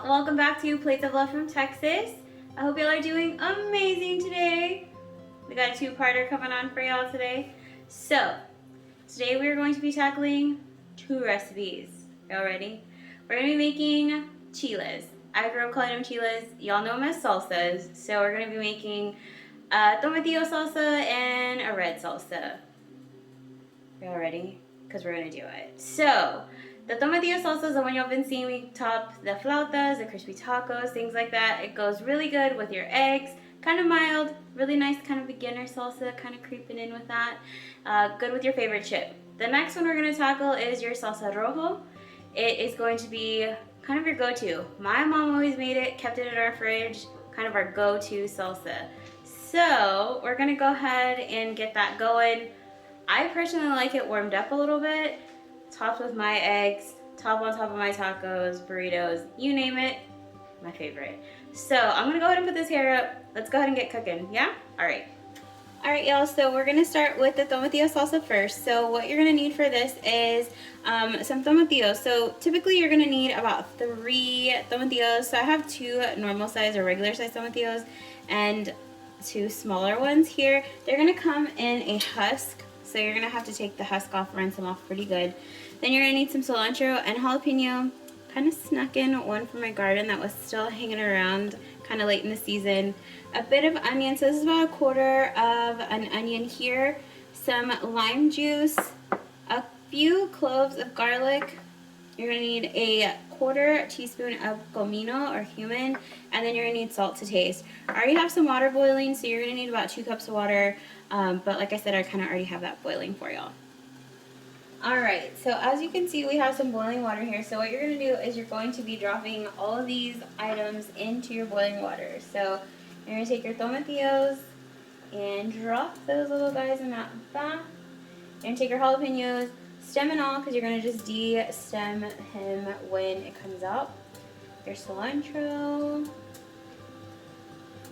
y'all, welcome back to Plates of Love from Texas. I hope y'all are doing amazing today. We got a two-parter coming on for y'all today. So, today we're going to be tackling two recipes. Y'all ready? We're going to be making chiles. I grew up calling them chiles. Y'all know them as salsas. So we're going to be making a tomatillo salsa and a red salsa. Y'all ready? Because we're going to do it. So, the tomatillo salsa is the one y'all been seeing me top the flautas, the crispy tacos, things like that. It goes really good with your eggs. Kind of mild, really nice kind of beginner salsa, kind of creeping in with that. Good with your favorite chip. The next one we're going to tackle is your salsa rojo. It is going to be kind of your go-to. My mom always made it, kept it in our fridge, kind of our go-to salsa. So we're going to go ahead and get that going. I personally like it warmed up a little bit, topped with my eggs, top on top of my tacos, burritos, you name it, my favorite. So I'm gonna go ahead and put this here up. Let's go ahead and get cooking, yeah? All right, y'all, so we're gonna start with the tomatillo salsa first. So what you're gonna need for this is some tomatillos. So typically you're gonna need about 3 tomatillos. So I have 2 normal size or regular size tomatillos and 2 smaller ones here. They're gonna come in a husk. So you're gonna have to take the husk off, rinse them off pretty good. Then you're gonna need some cilantro and jalapeno. Kind of snuck in one from my garden that was still hanging around kind of late in the season. A bit of onion, so this is about 1/4 of an onion here. Some lime juice, a few cloves of garlic. You're gonna need a 1/4 teaspoon of comino or cumin, and then you're gonna need salt to taste. I already have some water boiling, so you're gonna need about 2 cups of water. But like I said, I kind of already have that boiling for y'all. Alright, so as you can see, we have some boiling water here. So what you're going to do is you're going to be dropping all of these items into your boiling water. So you're going to take your tomatillos and drop those little guys in that bath. You're going to take your jalapenos, stem and all, because you're going to just de-stem him when it comes out. Your cilantro.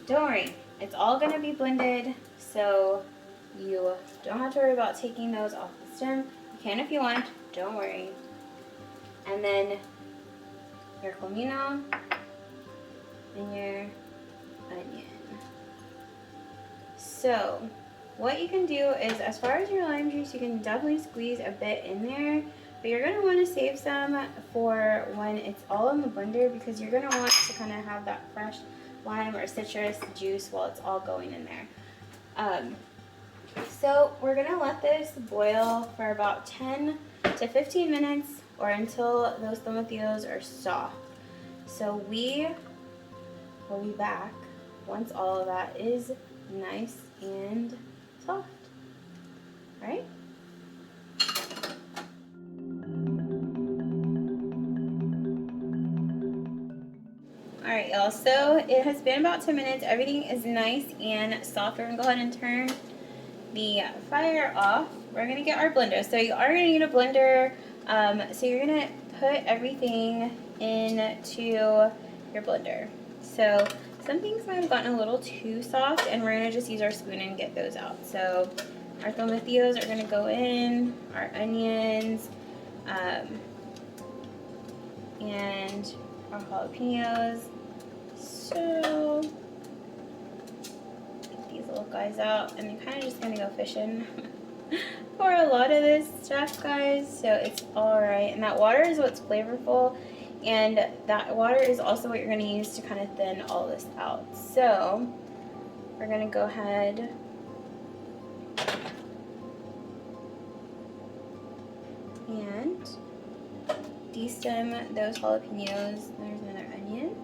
Don't worry, it's all going to be blended, so you don't have to worry about taking those off the stem. You can if you want, don't worry. And then your comino and your onion. So what you can do is, as far as your lime juice, you can definitely squeeze a bit in there, but you're going to want to save some for when it's all in the blender, because you're going to want to kind of have that fresh lime or citrus juice while it's all going in there. So we're going to let this boil for about 10 to 15 minutes or until those tomatillos are soft. So we will be back once all of that is nice and soft. All right? Alright, y'all, so it has been about 10 minutes. Everything is nice and soft. We're going to go ahead and turn the fire off. We're going to get our blender. So you are going to need a blender. So you're going to put everything into your blender. So some things might have gotten a little too soft, and we're going to just use our spoon and get those out. So our tomatillos are going to go in, our onions, and our jalapenos. So take these little guys out, and I'm kind of just gonna go fishing for a lot of this stuff, guys. So it's all right, and that water is what's flavorful, and that water is also what you're gonna use to kind of thin all this out. So we're gonna go ahead and de-stem those jalapenos. There's another onion.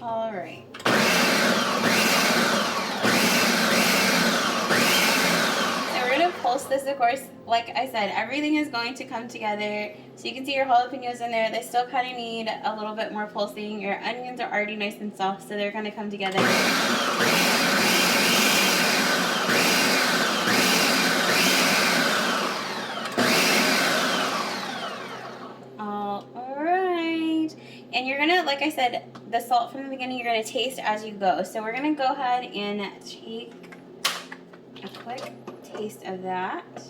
All right. So we're gonna pulse this, of course. Like I said, everything is going to come together. So you can see your jalapenos in there. They still kind of need a little bit more pulsing. Your onions are already nice and soft, so they're gonna come together. And you're gonna, like I said, the salt from the beginning, you're gonna taste as you go. So we're gonna go ahead and take a quick taste of that.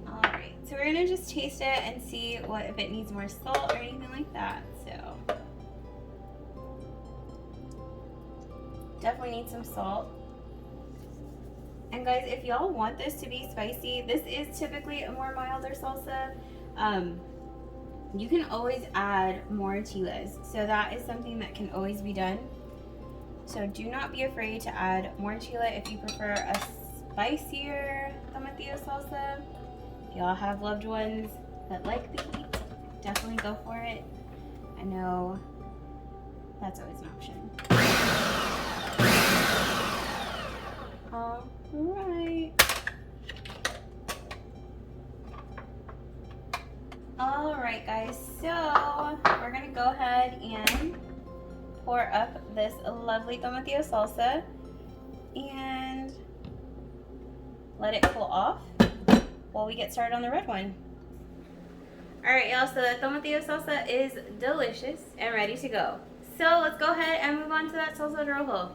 Alright, so we're gonna just taste it and see if it needs more salt or anything like that. So definitely need some salt. And guys, if y'all want this to be spicy, this is typically a more milder salsa. You can always add more chiles. So that is something that can always be done. So do not be afraid to add more chile if you prefer a spicier tomatillo salsa. If y'all have loved ones that like the heat, definitely go for it. I know that's always an option. All right. All right, guys, so we're gonna go ahead and pour up this lovely tomatillo salsa and let it cool off while we get started on the red one. All right, y'all, so the tomatillo salsa is delicious and ready to go. So let's go ahead and move on to that salsa rojo.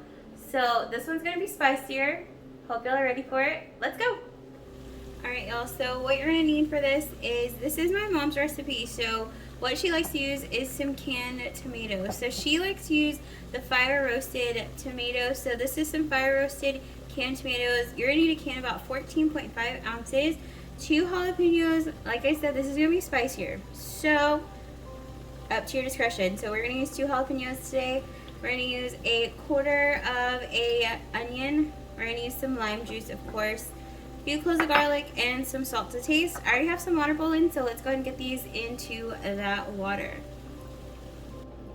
So this one's gonna be spicier. Hope y'all are ready for it. Let's go. All right, y'all, so what you're gonna need for this is my mom's recipe. So what she likes to use is some canned tomatoes. So she likes to use the fire roasted tomatoes. So this is some fire roasted canned tomatoes. You're gonna need a can about 14.5 ounces, 2 jalapenos. Like I said, this is gonna be spicier. So up to your discretion. So we're gonna use 2 jalapenos today. We're gonna use a quarter of a onion. We're gonna use some lime juice, of course, a few cloves of garlic, and some salt to taste. I already have some water boiling, so let's go ahead and get these into that water.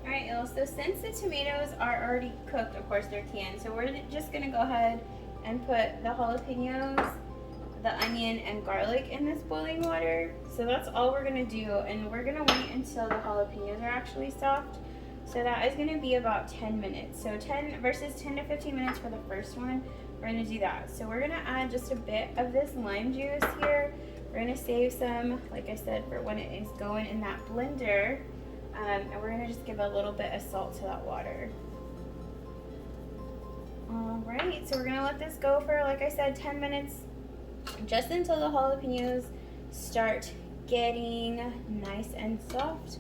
Alright, y'all, so since the tomatoes are already cooked, of course they're canned, so we're just gonna go ahead and put the jalapenos, the onion, and garlic in this boiling water. So that's all we're gonna do, and we're gonna wait until the jalapenos are actually soft. So that is gonna be about 10 minutes. So 10 versus 10 to 15 minutes for the first one. We're gonna do that. So we're gonna add just a bit of this lime juice here. We're gonna save some, like I said, for when it is going in that blender. And we're gonna just give a little bit of salt to that water. All right, so we're gonna let this go for, like I said, 10 minutes, just until the jalapenos start getting nice and soft.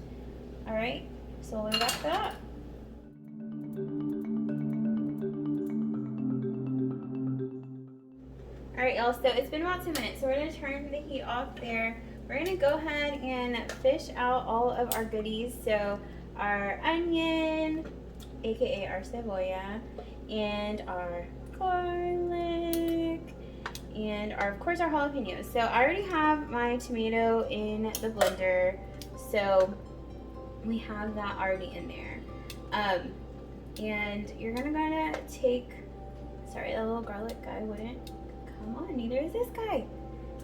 All right, so we'll be back for that. Alright, y'all, so it's been about 2 minutes, so we're going to turn the heat off there. We're going to go ahead and fish out all of our goodies. So our onion, aka our cebolla, and our garlic, and of course our jalapenos. So I already have my tomato in the blender, so we have that already in there. And you're gonna take, sorry, that little garlic guy wouldn't come on, neither is this guy.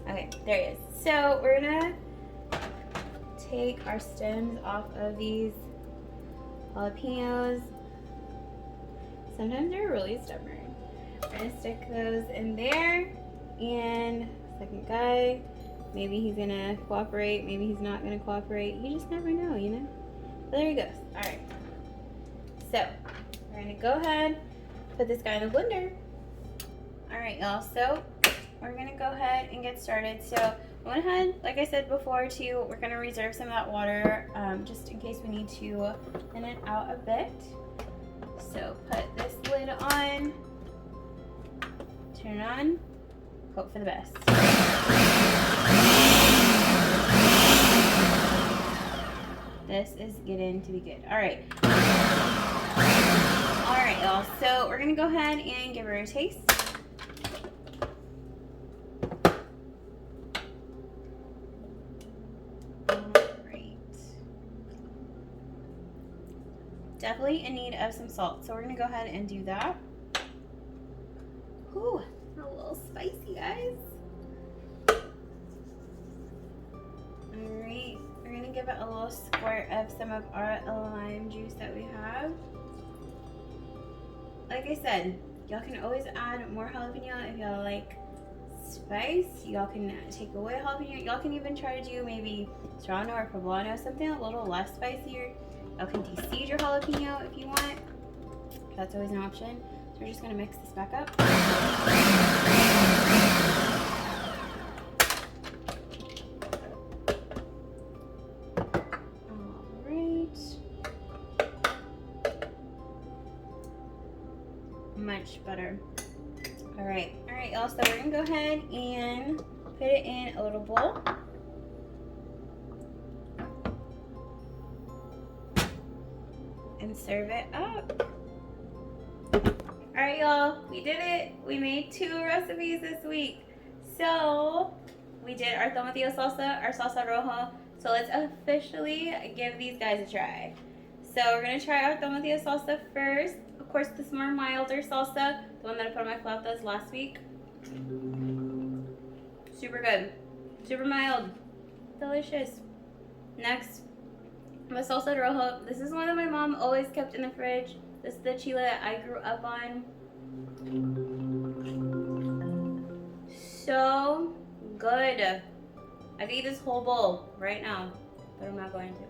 Okay, there he is. So we're gonna take our stems off of these jalapenos. Sometimes they're really stubborn. We're gonna stick those in there, and second guy, maybe he's gonna cooperate, maybe he's not gonna cooperate. You just never know, you know? But there he goes. All right. So we're gonna go ahead, put this guy in the blender. All right, y'all. So we're gonna go ahead and get started. So I went ahead, like I said before, we're gonna reserve some of that water just in case we need to thin it out a bit. So put this lid on, turn it on, hope for the best. This is getting to be good. All right. All right, y'all. So we're gonna go ahead and give her a taste. Definitely in need of some salt, so we're gonna go ahead and do that. Ooh, a little spicy, guys. Alright, we're gonna give it a little squirt of some of our lime juice that we have. Like I said, y'all can always add more jalapeno if y'all like spice. Y'all can take away jalapeno. Y'all can even try to do maybe serrano or poblano, something a little less spicier. Y'all can de-seed your jalapeno if you want. That's always an option. So We're just gonna mix this back up. Much better. All right, y'all. So we're gonna go ahead and put it in a little bowl. And serve it up. All right, y'all. We did it. We made 2 recipes this week. So we did our tomatillo salsa, our salsa rojo. So let's officially give these guys a try. So we're gonna try our tomatillo salsa first. Of course, this more milder salsa, the one that I put on my flautas last week. Super good, super mild, delicious. Next, the salsa rojo. This is one that my mom always kept in the fridge. This is the chile that I grew up on. So good. I could eat this whole bowl right now, but I'm not going to.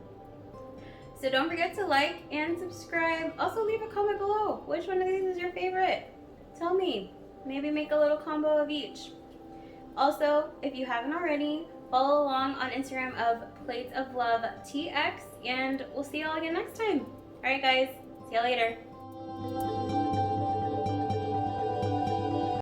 So don't forget to like and subscribe. Also leave a comment below. Which one of these is your favorite? Tell me. Maybe make a little combo of each. Also, if you haven't already, follow along on Instagram of Plates of Love TX, and we'll see y'all again next time. All right, guys. See y'all later.